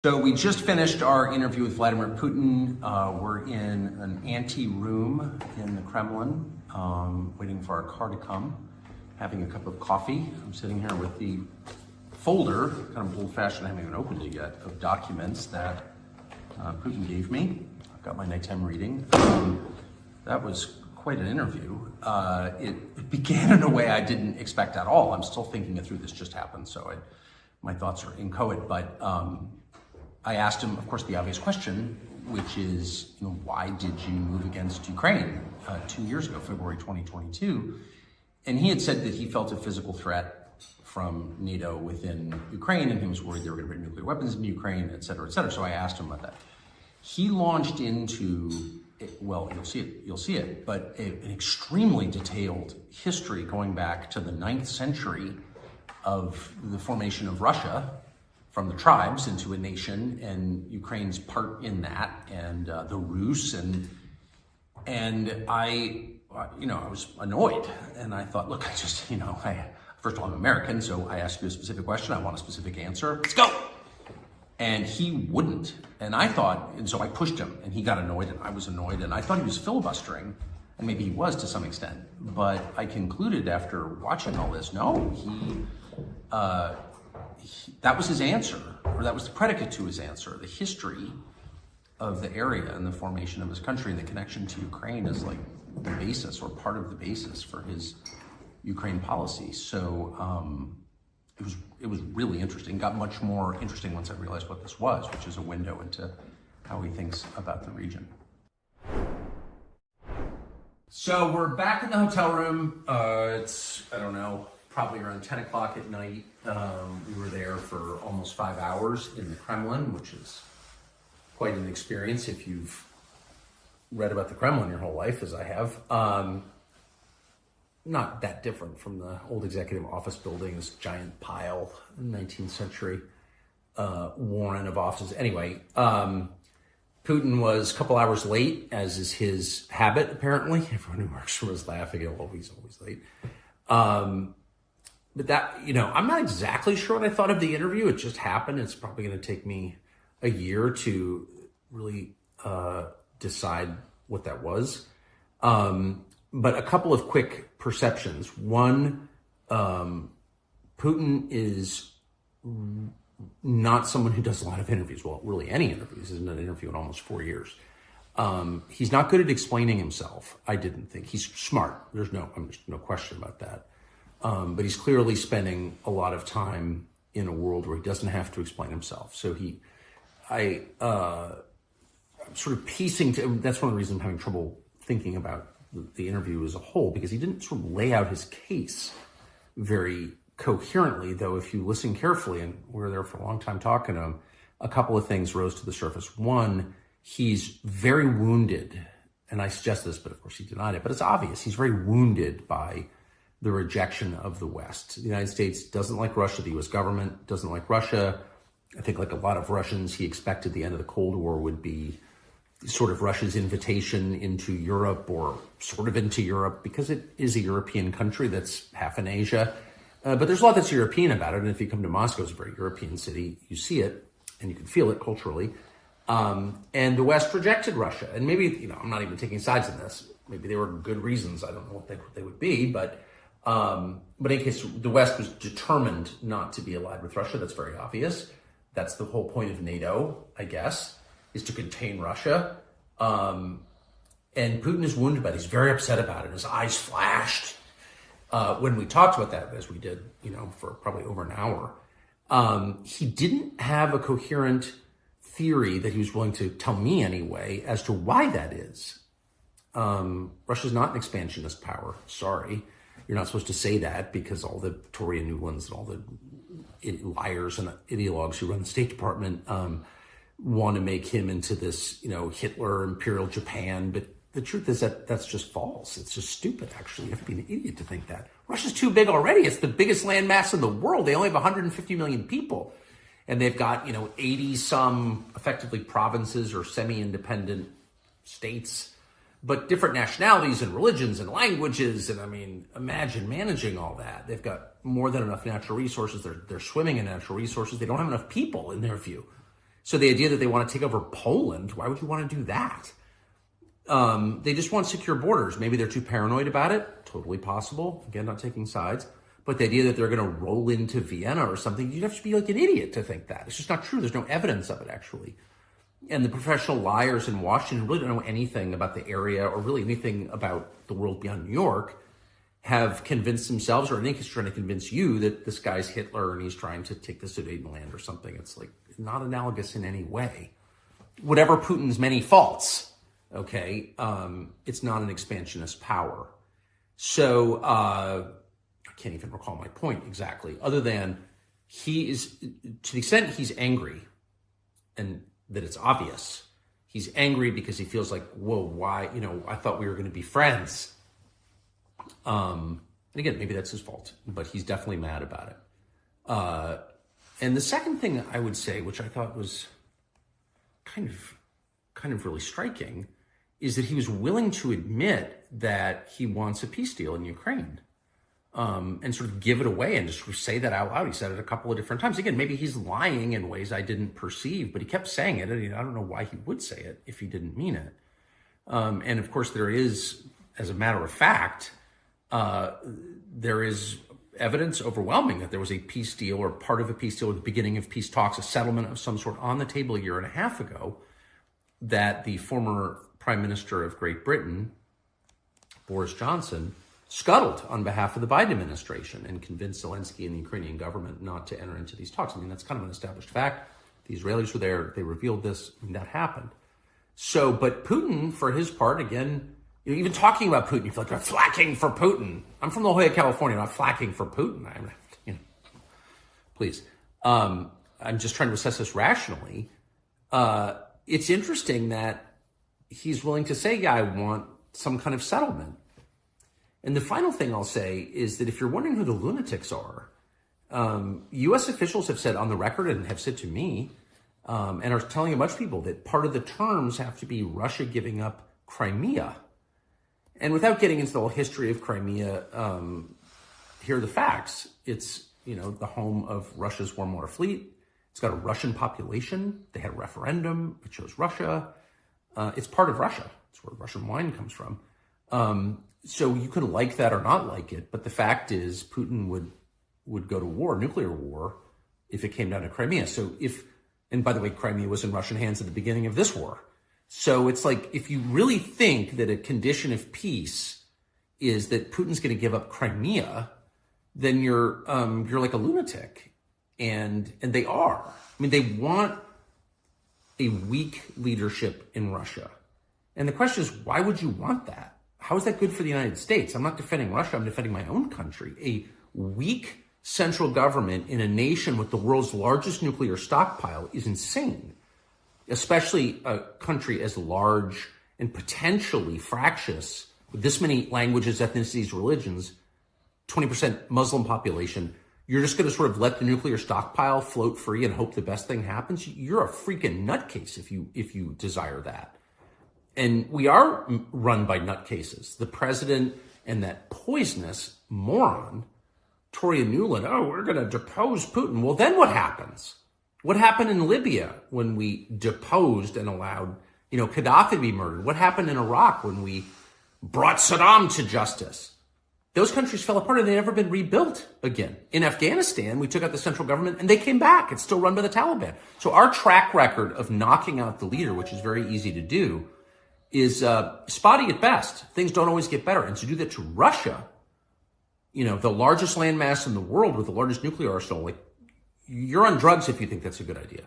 So we just finished our interview with Vladimir Putin. We're in an ante-room in the Kremlin, waiting for our car to come, having a cup of coffee. I'm sitting here with the folder, kind of old-fashioned, I haven't even opened it yet, of documents that Putin gave me. I've got my nighttime reading. That was quite an interview. It began in a way I didn't expect at all. I'm still thinking it through. This just happened, so my thoughts are inchoate, but I asked him, of course, the obvious question, which is, why did you move against Ukraine 2 years ago, February 2022? And he had said that he felt a physical threat from NATO within Ukraine, and he was worried they were going to bring nuclear weapons in Ukraine, et cetera, et cetera. So I asked him about that. He launched into, well, you'll see it, but an extremely detailed history going back to the 9th century of the formation of Russia, from the tribes into a nation, and Ukraine's part in that, and the Rus, and I was annoyed, and I thought, look, first of all, I'm American, so I asked you a specific question, I want a specific answer, let's go. And he wouldn't, and so I pushed him, and he got annoyed, and I was annoyed, and I thought he was filibustering, and maybe he was to some extent, but I concluded after watching all this, no, that was his answer, or that was the predicate to his answer. The history of the area and the formation of his country and the connection to Ukraine is like the basis, or part of the basis, for his Ukraine policy. So it was really interesting. Got much more interesting once I realized what this was, which is a window into how he thinks about the region. So we're back in the hotel room. It's, I don't know, probably around 10 o'clock at night. We were there for almost 5 hours in the Kremlin, which is quite an experience if you've read about the Kremlin your whole life, as I have. Not that different from the old executive office buildings, giant pile, 19th century warren of offices. Anyway, Putin was a couple hours late, as is his habit, apparently. Everyone who works for him is laughing. He's always late. But that, I'm not exactly sure what I thought of the interview. It just happened. It's probably going to take me a year to really decide what that was. But a couple of quick perceptions. One, Putin is not someone who does a lot of interviews. Well, really any interviews. Isn't an interview in almost 4 years. He's not good at explaining himself, I didn't think. He's smart. There's no question about that. But he's clearly spending a lot of time in a world where he doesn't have to explain himself. So I'm sort of piecing, that's one of the reasons I'm having trouble thinking about the interview as a whole, because he didn't sort of lay out his case very coherently, though if you listen carefully, and we were there for a long time talking to him, a couple of things rose to the surface. One, he's very wounded, and I suggest this, but of course he denied it, but it's obvious. He's very wounded by the rejection of the West. The United States doesn't like Russia. The U.S. government doesn't like Russia. I think, like a lot of Russians, he expected the end of the Cold War would be sort of Russia's invitation into Europe, or sort of into Europe, because it is a European country that's half in Asia. But there's a lot that's European about it. And if you come to Moscow, it's a very European city. You see it, and you can feel it culturally. And the West rejected Russia. And maybe, I'm not even taking sides in this. Maybe they were good reasons. I don't know what they would be, but in any case, the West was determined not to be allied with Russia. That's very obvious. That's the whole point of NATO, I guess, is to contain Russia. And Putin is wounded by it. He's very upset about it. His eyes flashed when we talked about that, as we did, for probably over an hour. He didn't have a coherent theory that he was willing to tell me anyway as to why that is. Russia's not an expansionist power. Sorry. You're not supposed to say that, because all the Tory and Newlands and all the liars and ideologues who run the State Department want to make him into this, Hitler, Imperial Japan. But the truth is that that's just false. It's just stupid, actually. You have to be an idiot to think that. Russia's too big already. It's the biggest landmass in the world. They only have 150 million people. And they've got, 80-some effectively provinces or semi-independent states, but different nationalities and religions and languages. And imagine managing all that. They've got more than enough natural resources. They're swimming in natural resources. They don't have enough people, in their view. So the idea that they want to take over Poland, why would you want to do that? They just want secure borders. Maybe they're too paranoid about it. Totally possible. Again, not taking sides. But the idea that they're going to roll into Vienna or something, you'd have to be like an idiot to think that. It's just not true. There's no evidence of it, actually. And the professional liars in Washington really don't know anything about the area or really anything about the world beyond New York, have convinced themselves, or I think he's trying to convince you, that this guy's Hitler and he's trying to take the Sudetenland or something. It's like not analogous in any way. Whatever Putin's many faults, okay, it's not an expansionist power. So I can't even recall my point exactly, other than he is, to the extent he's angry, and that it's obvious, he's angry because he feels like, whoa, why, I thought we were going to be friends. And again, maybe that's his fault, but he's definitely mad about it. And the second thing I would say, which I thought was kind of really striking, is that he was willing to admit that he wants a peace deal in Ukraine, and sort of give it away and just sort of say that out loud. He said it a couple of different times. Again, maybe he's lying in ways I didn't perceive, but he kept saying it. And I don't know why he would say it if he didn't mean it. And of course, there is, as a matter of fact, there is evidence overwhelming that there was a peace deal or part of a peace deal at the beginning of peace talks, a settlement of some sort on the table a year and a half ago, that the former Prime Minister of Great Britain, Boris Johnson, scuttled on behalf of the Biden administration and convinced Zelensky and the Ukrainian government not to enter into these talks. I mean, that's kind of an established fact. The Israelis were there. They revealed this, and that happened. So, but Putin, for his part, again, even talking about Putin, you feel like I'm flacking for Putin. I'm from La Jolla, California, not flacking for Putin. Please. I'm just trying to assess this rationally. It's interesting that he's willing to say, yeah, I want some kind of settlement. And the final thing I'll say is that if you're wondering who the lunatics are, U.S. officials have said on the record and have said to me, and are telling a bunch of people that part of the terms have to be Russia giving up Crimea. And without getting into the whole history of Crimea, here are the facts. It's, the home of Russia's warm water fleet. It's got a Russian population. They had a referendum. It chose Russia. It's part of Russia. It's where Russian wine comes from. So you can like that or not like it, but the fact is Putin would go to war, nuclear war, if it came down to Crimea. So and by the way, Crimea was in Russian hands at the beginning of this war. So it's like, if you really think that a condition of peace is that Putin's going to give up Crimea, then you're like a lunatic, and they are. I mean, they want a weak leadership in Russia, and the question is, why would you want that? How is that good for the United States? I'm not defending Russia. I'm defending my own country. A weak central government in a nation with the world's largest nuclear stockpile is insane, especially a country as large and potentially fractious, with this many languages, ethnicities, religions, 20% Muslim population. You're just going to sort of let the nuclear stockpile float free and hope the best thing happens? You're a freaking nutcase if you desire that. And we are run by nutcases. The president and that poisonous moron, Toria Nuland, we're going to depose Putin. Well, then what happens? What happened in Libya when we deposed and allowed, Gaddafi to be murdered? What happened in Iraq when we brought Saddam to justice? Those countries fell apart and they've never been rebuilt again. In Afghanistan, we took out the central government and they came back. It's still run by the Taliban. So our track record of knocking out the leader, which is very easy to do, is spotty at best. Things don't always get better. And to do that to Russia, the largest landmass in the world with the largest nuclear arsenal, you're on drugs if you think that's a good idea.